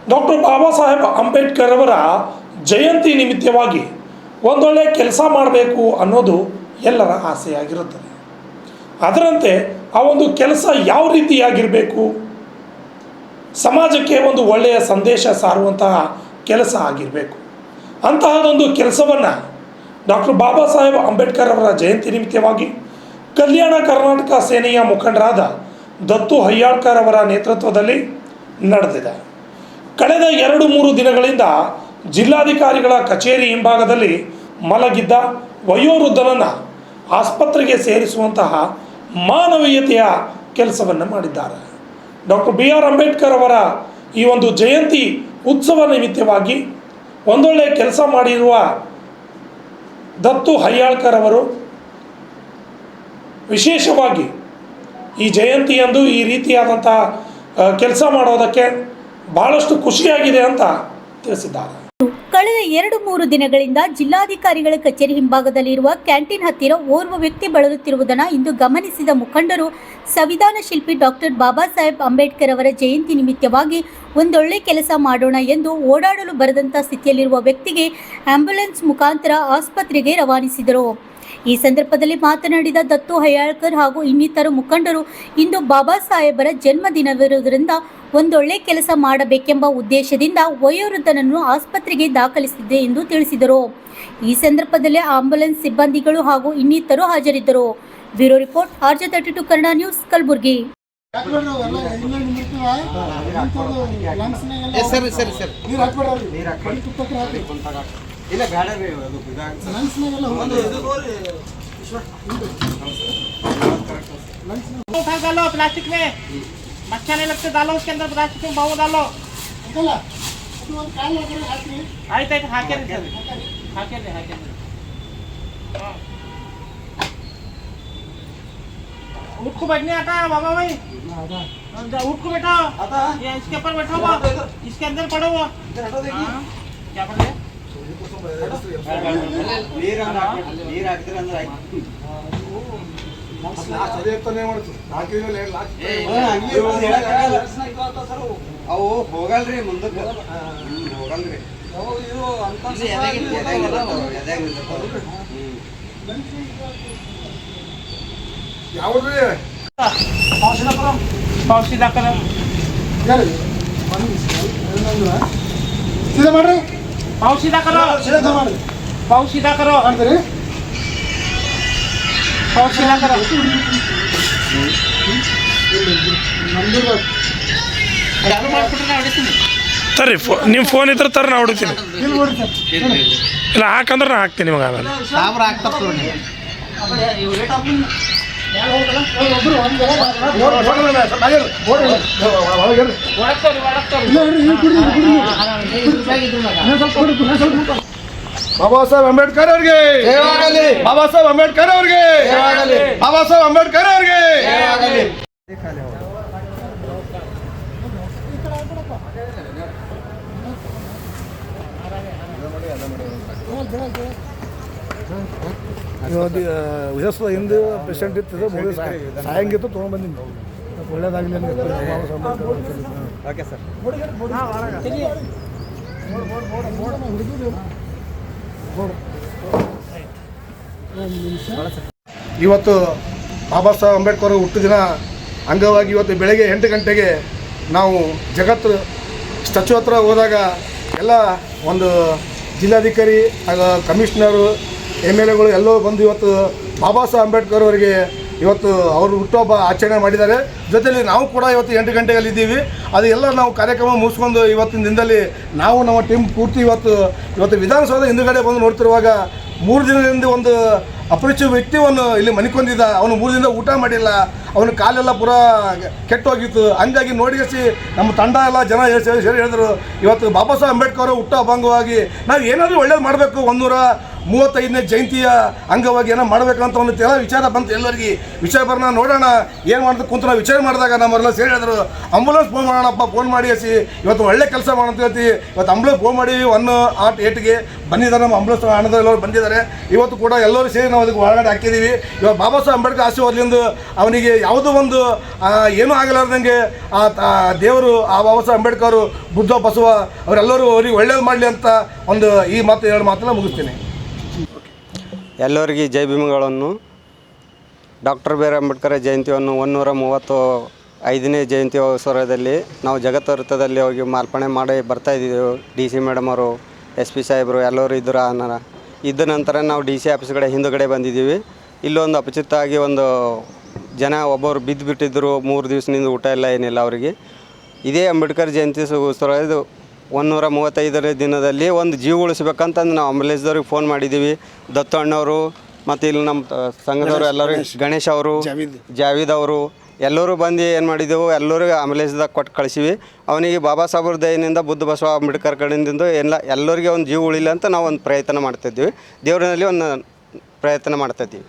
Doctor Baba Saheb Ambedkar ಅವರ ಜಯಂತಿ ನಿಮಿತ್ತವಾಗಿ ಒಂದೊಳ್ಳೆ ಕೆಲಸ ಮಾಡಬೇಕು ಅನ್ನೋದು ಎಲ್ಲರ ಆಸೆಯಾಗಿರುತ್ತದೆ. ಅದರಂತೆ ಆ ಒಂದು ಕೆಲಸ ಯಾವ ರೀತಿಯಾಗಿರಬೇಕು, ಸಮಾಜಕ್ಕೆ ಒಂದು ಒಳ್ಳೆಯ ಸಂದೇಶ ಸಾರುವಂತಹ ಕೆಲಸ ಆಗಿರಬೇಕು. ಅಂತಹದೊಂದು ಕೆಲಸವನ್ನು ಡಾಕ್ಟರ್ ಬಾಬಾ ಸಾಹೇಬ್ ಅಂಬೇಡ್ಕರ್ ಅವರ ಜಯಂತಿ ನಿಮಿತ್ತವಾಗಿ ಕಲ್ಯಾಣ ಕರ್ನಾಟಕ ಸೇನೆಯ ಮುಖಂಡರಾದ ದತ್ತು ಹಯ್ಯಾಳ್ಕರ್ ಅವರ ನೇತೃತ್ವದಲ್ಲಿ ನಡೆದಿದೆ. ಕಳೆದ 2-3 ದಿನಗಳಿಂದ ಜಿಲ್ಲಾಧಿಕಾರಿಗಳ ಕಚೇರಿ ಹಿಂಭಾಗದಲ್ಲಿ ಮಲಗಿದ್ದ ವಯೋವೃದ್ಧನನ್ನು ಆಸ್ಪತ್ರೆಗೆ ಸೇರಿಸುವಂತಹ ಮಾನವೀಯತೆಯ ಕೆಲಸವನ್ನು ಮಾಡಿದ್ದಾರೆ. ಡಾಕ್ಟರ್ BR ಅಂಬೇಡ್ಕರ್ ಅವರ ಈ ಒಂದು ಜಯಂತಿ ಉತ್ಸವ ನಿಮಿತ್ತವಾಗಿ ಒಂದೊಳ್ಳೆ ಕೆಲಸ ಮಾಡಿರುವ ದತ್ತು ಹಯ್ಯಾಳ್ಕರ್ ಅವರು ವಿಶೇಷವಾಗಿ ಈ ಜಯಂತಿಯಂದು ಈ ರೀತಿಯಾದಂಥ ಕೆಲಸ ಮಾಡೋದಕ್ಕೆ ಬಹಳಷ್ಟು ಖುಷಿಯಾಗಿದೆ ಅಂತ ತಿಳಿಸಿದ್ದಾರೆ. ಕಳೆದ 2-3 ದಿನಗಳಿಂದ ಜಿಲ್ಲಾಧಿಕಾರಿಗಳ ಕಚೇರಿ ಹಿಂಭಾಗದಲ್ಲಿರುವ ಕ್ಯಾಂಟೀನ್ ಹತ್ತಿರ ಓರ್ವ ವ್ಯಕ್ತಿ ಬಳಲುತ್ತಿರುವುದನ್ನು ಇಂದು ಗಮನಿಸಿದ ಮುಖಂಡರು ಸಂವಿಧಾನ ಶಿಲ್ಪಿ ಡಾಕ್ಟರ್ ಬಾಬಾ ಸಾಹೇಬ್ ಅಂಬೇಡ್ಕರ್ ಅವರ ಜಯಂತಿ ನಿಮಿತ್ತವಾಗಿ ಒಂದೊಳ್ಳೆ ಕೆಲಸ ಮಾಡೋಣ ಎಂದು ಓಡಾಡಲು ಬರದಂಥ ಸ್ಥಿತಿಯಲ್ಲಿರುವ ವ್ಯಕ್ತಿಗೆ ಆಂಬ್ಯುಲೆನ್ಸ್ ಮುಖಾಂತರ ಆಸ್ಪತ್ರೆಗೆ ರವಾನಿಸಿದರು. ಈ ಸಂದರ್ಭದಲ್ಲಿ ಮಾತನಾಡಿದ ದತ್ತು ಹಯ್ಯಾಳ್ಕರ್ ಹಾಗೂ ಇನ್ನಿತರ ಮುಖಂಡರು, ಇಂದು ಬಾಬಾ ಸಾಹೇಬರ ಜನ್ಮದಿನವಿರುವುದರಿಂದ ಒಂದೊಳ್ಳೆ ಕೆಲಸ ಮಾಡಬೇಕೆಂಬ ಉದ್ದೇಶದಿಂದ ವಯೋವೃದ್ಧನನ್ನು ಆಸ್ಪತ್ರೆಗೆ ದಾಖಲಿಸಿದೆ ಎಂದು ತಿಳಿಸಿದರು. ಈ ಸಂದರ್ಭದಲ್ಲಿ ಆಂಬ್ಯುಲೆನ್ಸ್ ಸಿಬ್ಬಂದಿಗಳು ಹಾಗೂ ಇನ್ನಿತರು ಹಾಜರಿದ್ದರು. Bureau report RJ32 Kannada news, Kalaburagi. ಇಲ್ಲ ಬೇಡ डालो प्लास्टिक में, मच्छर नहीं लगते, डालो उसके अंदर प्लास्टिक में बाहू डालो. आइए हाके उठ को बैठने आता है बाबा भाई, उठ को बैठो, ये इसके ऊपर बैठो, इसके अंदर पड़ो. क्या पड़ गया? ಅವು ಹೋಗಲ್ರಿ ಮುಂದಕ್ಕೆ ಹೋಗಲ್ರಿ ಯಾವ್ರಿ ಪೌಷಿದ ಕರ ಸೀದಾ ಮಾಡ್ರಿ, ಪೌಷಿದ ಕರೋ, ಮಾಡ್ರಿ, ಪೌಷಿದ ಕರೋ ಮಾಡ್ತೀರಿ, ಪೌಷಿದ ಕರೋ. ಚಾಲು ಮಾಡ್ಬಿಟ್ರೆ ನಾ ಹೊಡಿತೀನಿ. ತರ್ರಿ ನಿಮ್ಮ ಫೋನ್ ಇದ್ರೆ ತರ ನಾ ಹೊಡಿತೀನಿ. ಇಲ್ಲ ಹಾಕಂದ್ರೆ ನಾ ಹಾಕ್ತೀನಿ ನಿಮಗೆ. ಆಮೇಲೆ ಬಾಬಾ ಸಾಹೇಬ್ ಅಂಬೇಡ್ಕರ್ ಅವ್ರಿಗೆ, ಬಾಬಾ ಸಾಹೇಬ್ ಅಂಬೇಡ್ಕರ್ ಅವ್ರಿಗೆ, ಬಾಬಾ ಸಾಹೇಬ್ ಅಂಬೇಡ್ಕರ್ ಅವ್ರಿಗೆ. ವಿಜಯಸ್ವ ಹಿಂದೆ ಪೇಷಂಟ್ ಇರ್ತದೆ, ಮೂವಿ ಸಾಯಂಗಿತ್ತು ತೊಗೊಂಡ್ಬಂದಿನಿ. ಒಳ್ಳೇದಾಗಲಿ ಓಕೆ ಸರ್. ಇವತ್ತು ಬಾಬಾ ಸಾಹೇಬ್ ಅಂಬೇಡ್ಕರ್ ಹುಟ್ಟಿದ ಅಂಗವಾಗಿ ಇವತ್ತು ಬೆಳಗ್ಗೆ 8 ಗಂಟೆಗೆ ನಾವು ಜಗತ್ತು ಸ್ಟ್ಯಾಚ್ಯೂ ಹತ್ರ ಹೋದಾಗ ಎಲ್ಲ ಒಂದು ಜಿಲ್ಲಾಧಿಕಾರಿ ಕಮಿಷನರು MLAಗಳು ಎಲ್ಲರೂ ಬಂದು ಇವತ್ತು ಬಾಬಾ ಸಾಹೇಬ್ ಅಂಬೇಡ್ಕರ್ ಅವರಿಗೆ ಇವತ್ತು ಅವರು ಹುಟ್ಟುಹಬ್ಬ ಆಚರಣೆ ಮಾಡಿದ್ದಾರೆ. ಜೊತೆಯಲ್ಲಿ ನಾವು ಕೂಡ ಇವತ್ತು 8 ಗಂಟೆಗಲ್ಲಿದ್ದೀವಿ. ಅದು ಎಲ್ಲ ನಾವು ಕಾರ್ಯಕ್ರಮ ಮುಗಿಸ್ಕೊಂಡು ಇವತ್ತಿನ ದಿನದಲ್ಲಿ ನಾವು ನಮ್ಮ ಟೀಮ್ ಪೂರ್ತಿ ಇವತ್ತು ವಿಧಾನಸೌಧ ಹಿಂದುಗಡೆ ಬಂದು ನೋಡ್ತಿರುವಾಗ 3 ದಿನದಿಂದ ಒಂದು ಅಪರಿಚಿತ ವ್ಯಕ್ತಿಯನ್ನು ಇಲ್ಲಿ ಮನಿಕೊಂಡಿದ್ದ. ಅವನು 3 ದಿನದಿಂದ ಊಟ ಮಾಡಿಲ್ಲ, ಅವನ ಕಾಲೆಲ್ಲ ಪೂರಾ ಕೆಟ್ಟೋಗಿತ್ತು. ಹಂಗಾಗಿ ನೋಡಿಸಿ ನಮ್ಮ ತಂಡ ಎಲ್ಲ ಜನ ಸೇರಿ ಹೇಳಿದ್ರು, ಇವತ್ತು ಬಾಬಾ ಸಾಹೇಬ್ ಅಂಬೇಡ್ಕರ್ ಹುಟ್ಟುಹಬ್ಬ ಅಂಗವಾಗಿ ನಾವು ಏನಾದರೂ ಒಳ್ಳೇದು ಮಾಡಬೇಕು, 35ನೇ ಜಯಂತಿಯ ಅಂಗವಾಗಿ ಏನೋ ಮಾಡಬೇಕಂತ ಒಂದು ಎಲ್ಲ ವಿಚಾರ ಬಂತು ಎಲ್ಲರಿಗೆ. ವಿಚಾರ ಬರೋಣ ನೋಡೋಣ ಏನು ಮಾಡೋದು ಕುಂತು ನಾವು ವಿಚಾರ ಮಾಡಿದಾಗ ನಮ್ಮರೆಲ್ಲ ಸೇರಿ ಹೇಳಿದ್ರು ಆಂಬುಲೆನ್ಸ್ ಫೋನ್ ಮಾಡೋಣಪ್ಪ, ಫೋನ್ ಮಾಡಿ ಇವತ್ತು ಒಳ್ಳೆ ಕೆಲಸ ಮಾಡೋಣ ಅಂತ ಹೇಳ್ತೀವಿ. ಇವತ್ತು ಆಂಬುಲೆನ್ಸ್ ಫೋನ್ ಮಾಡಿ 108ಗೆ ಬಂದಿದ್ದಾರೆ, ನಮ್ಮ ಆಂಬುಲೆನ್ಸ್ ಹಣದಲ್ಲವರು ಬಂದಿದ್ದಾರೆ. ಇವತ್ತು ಕೂಡ ಎಲ್ಲರೂ ಸೇರಿ ನಾವು ಅದಕ್ಕೆ ಒಳಗಡೆ ಹಾಕಿದ್ದೀವಿ. ಇವಾಗ ಬಾಬಾ ಸಾಹೇಬ್ ಅಂಬೇಡ್ಕರ್ ಆಶೀರ್ವಾದದಿಂದ ಅವನಿಗೆ ಯಾವುದೋ ಒಂದು ಏನೂ ಆಗಲಾರ್ದಂಗೆ ದೇವರು ಆ ಬಾಬಾ ಸಾಹೇಬ್ ಅಂಬೇಡ್ಕರ್, ಬುದ್ಧ, ಬಸವ ಅವರೆಲ್ಲರೂ ಅವ್ರಿಗೆ ಒಳ್ಳೇದು ಮಾಡಲಿ ಅಂತ ಒಂದು ಈ ಮಾತು 2 ಮಾತನ್ನ ಮುಗಿಸ್ತೀನಿ. ಎಲ್ಲರಿಗೆ ಜೈ ಭೀಮಗಳನ್ನು. ಡಾಕ್ಟರ್ ಬಿ ಆರ್ ಅಂಬೇಡ್ಕರ್ ಜಯಂತಿಯನ್ನು 135ನೇ ಜಯಂತಿ ಉತ್ಸವದಲ್ಲಿ ನಾವು ಜಗತ್ತು ವೃತ್ತದಲ್ಲಿ ಹೋಗಿ ಮಾರ್ಪಣೆ ಮಾಡಿ ಬರ್ತಾಯಿದ್ದೀವಿ. DC ಮೇಡಮ್ ಅವರು, SP ಸಾಹೇಬರು ಎಲ್ಲರೂ ಇದ್ದರು. ಇದ್ದ ನಂತರ ನಾವು DC ಆಫೀಸ್ ಕಡೆ ಹಿಂದುಗಡೆ ಬಂದಿದ್ದೀವಿ. ಇಲ್ಲೊಂದು ಅಪಚಿತವಾಗಿ ಒಂದು ಜನ ಒಬ್ಬರು ಬಿದ್ದುಬಿಟ್ಟಿದ್ದರು. 3 ದಿವಸದಿಂದ ಊಟ ಇಲ್ಲ ಏನಿಲ್ಲ ಅವರಿಗೆ. ಇದೇ ಅಂಬೇಡ್ಕರ್ ಜಯಂತಿ ಉತ್ಸವ ಇದು 135ನೇ ದಿನದಲ್ಲಿ ಒಂದು ಜೀವ ಉಳಿಸ್ಬೇಕಂತಂದು ನಾವು ಆಂಬುಲೆನ್ಸ್ದವ್ರಿಗೆ ಫೋನ್ ಮಾಡಿದ್ದೀವಿ. ದತ್ತು ಅಣ್ಣವರು ಮತ್ತು ಇಲ್ಲಿ ನಮ್ಮ ಸಂಘದವರು ಎಲ್ಲರೂ, ಗಣೇಶ್ ಅವರು, ಜಾವೀದ್ ಅವರು ಎಲ್ಲರೂ ಬಂದು ಏನು ಮಾಡಿದೆವು, ಎಲ್ಲರಿಗೂ ಆಂಬುಲೆನ್ಸ್ದಾಗ ಕೊಟ್ಟು ಕಳಿಸಿವಿ. ಅವನಿಗೆ ಬಾಬಾ ಸಾಹೇಬ್ರ ದಯೆಯಿಂದ, ಬುದ್ಧ ಬಸವ ಅಂಬೇಡ್ಕರ್ ಕಡೆಯಿಂದ ಎಲ್ಲರಿಗೆ ಒಂದು ಜೀವ ಉಳಿಲ್ಲ ಅಂತ ನಾವು ಒಂದು ಪ್ರಯತ್ನ ಮಾಡ್ತಾಯಿದ್ವಿ. ದೇವರಲ್ಲಿ ಒಂದು ಪ್ರಯತ್ನ ಮಾಡ್ತಾಯಿದ್ದೀವಿ.